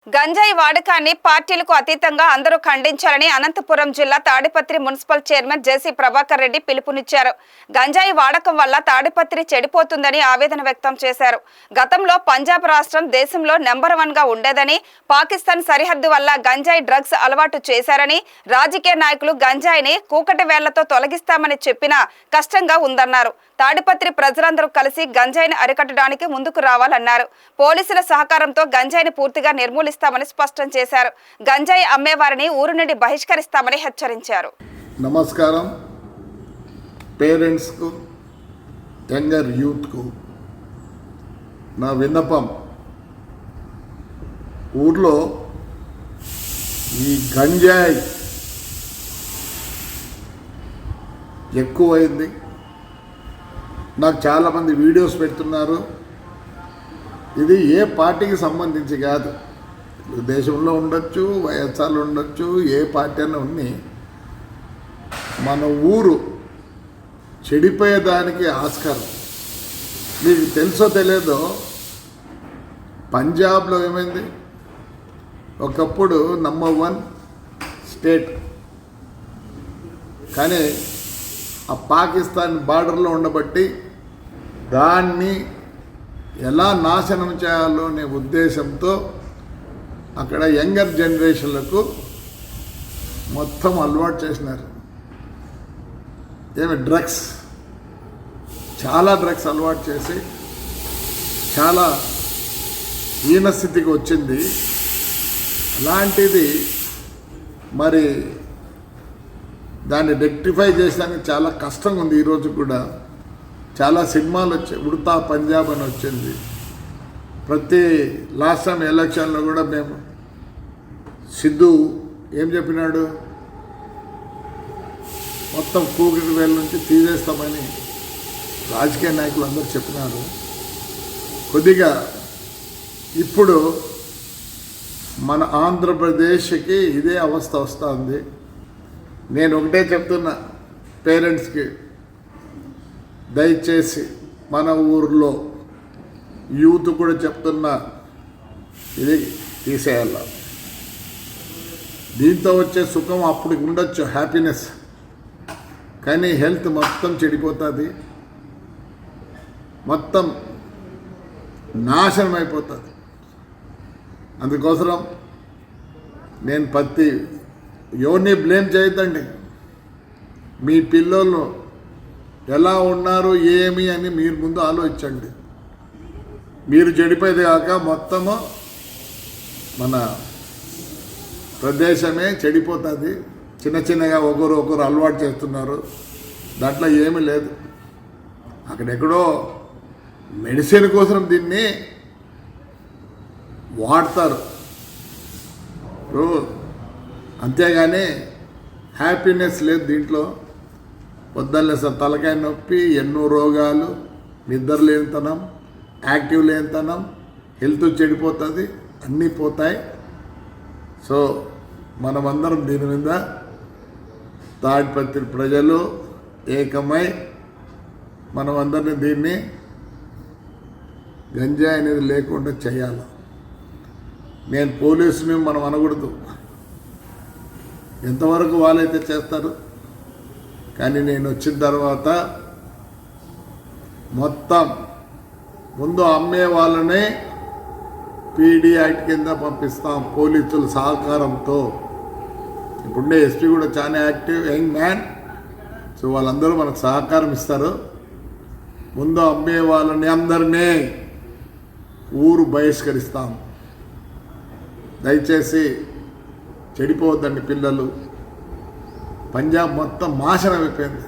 గంజాయి వాడకాన్ని పార్టీలకు అతీతంగా అందరూ ఖండించాలని అనంతపురం జిల్లా తాడిపత్రి మున్సిపల్ చైర్మన్ జేసీ ప్రభాకర్ రెడ్డి పిలుపునిచ్చారు. గంజాయి వాడకం వల్ల తాడిపత్రి చెడిపోతుందని ఆవేదన వ్యక్తం చేశారు. గతంలో పంజాబ్ రాష్ట్రం దేశంలో నెంబర్ 1 గా ఉండేదని, పాకిస్తాన్ సరిహద్దు వల్ల గంజాయి డ్రగ్స్ అలవాటు చేశారని, రాజకీయ నాయకులు గంజాయిని కూకటి వేళ్లతో తొలగిస్తామని చెప్పినా కష్టంగా ఉందన్నారు. తాడిపత్రి ప్రజలందరూ కలిసి గంజాయిని అరికట్టడానికి ముందుకు రావాలన్నారు. పోలీసుల సహకారంతో గంజాయిని పూర్తిగా నిర్మూలిస్తామని స్పష్టం చేశారు. గంజాయి అమ్మేవారిని ఊరు నుండి బహిష్కరిస్తామని హెచ్చరించారు. నమస్కారం. పేరెంట్స్కు, యంగర్ యూత్కు నా విన్నపం, ఊర్లో ఈ గంజాయి ఎక్కువైంది. నాకు చాలామంది వీడియోస్ పెడుతున్నారు. ఇది ఏ పార్టీకి సంబంధించి కాదు, దేశంలో ఉండొచ్చు, వైఎస్ఆర్లో ఉండొచ్చు, ఏ పార్టీ అయినా ఉన్ని మన ఊరు చెడిపోయేదానికి ఆస్కారం. మీకు తెలుసో తెలియదో, పంజాబ్లో ఏమైంది, ఒకప్పుడు నంబర్ 1 స్టేట్, కానీ ఆ పాకిస్తాన్ బార్డర్లో ఉండబట్టి దాన్ని ఎలా నాశనం చేయాలో అనే ఉద్దేశంతో అక్కడ యంగర్ జనరేషన్లకు మొత్తం అలవాటు చేసినారు. డ్రగ్స్, చాలా డ్రగ్స్ అలవాటు చేసి చాలా హీనస్థితికి వచ్చింది. అలాంటిది మరి దాన్ని రెక్టిఫై చేసడానికి చాలా కష్టంగా ఉంది. ఈరోజు కూడా చాలా సినిమాలు వచ్చాయి. ఉడతా పంజాబ్ అని వచ్చింది. ప్రతి లాస్ట్ టైం ఎలక్షన్లో కూడా మేము సిద్ధు ఏం చెప్పినాడు, మొత్తం కూకటి వేల నుంచి తీసేస్తామని రాజకీయ నాయకులు అందరూ చెప్పినారు. కొద్దిగా ఇప్పుడు మన ఆంధ్రప్రదేశ్కి ఇదే అవస్థ వస్తుంది. నేను ఒకటే చెప్తున్నా పేరెంట్స్కి, దయచేసి మన ఊర్లో యూత్ కూడా చెప్తున్నా, ఇది తీసేయాల. దీంతో వచ్చే సుఖం అప్పుడు ఉండొచ్చు, హ్యాపీనెస్, కానీ హెల్త్ మొత్తం చెడిపోతుంది, మొత్తం నాశనం అయిపోతుంది. అందుకోసం నేను ఎవరిని బ్లేమ్ చేయొద్దండి. మీ పిల్లలు ఎలా ఉన్నారు ఏమి అని మీరు ముందు ఆలోచించండి. మీరు చెడిపోయేది కాక మొత్తము మన ప్రదేశమే చెడిపోతుంది. చిన్న చిన్నగా ఒకరు అలవాటు చేస్తున్నారు. దాంట్లో ఏమీ లేదు. అక్కడెక్కడో మెడిసిన్ కోసం దీన్ని వాడతారు, అంతేగాని హ్యాపీనెస్ లేదు దీంట్లో. పొద్దున్నే తలకాయ నొప్పి, ఎన్నో రోగాలు, నిద్ర లేనితనం, యాక్టివ్ లేనితనం, హెల్త్ చెడిపోతుంది, అన్నీ పోతాయి. సో మనమందరం దీని మీద తాడిపత్రి ప్రజలు ఏకమై మనమందరినీ దీన్ని గంజాయి అనేది లేకుండా చేయాలి. నేను పోలీసుని మనం అనకూడదు, ఎంతవరకు వాళ్ళైతే చేస్తారు. కానీ నేను వచ్చిన తర్వాత మొత్తం ముందు అమ్మే వాళ్ళనే పీడీ యాక్ట్ కింద పంపిస్తాం పోలీసుల సహకారంతో. ఇప్పుడుండే ఎస్పీ కూడా చాలా యాక్టివ్ యంగ్ మ్యాన్. సో వాళ్ళందరూ మనకు సహకారం ఇస్తారు. ముందు అమ్మే వాళ్ళని అందరినీ ఊరు బహిష్కరిస్తాం. దయచేసి చెడిపోవద్దండి పిల్లలు. పంజాబ్ మొత్తం నాశనం అయిపోయింది.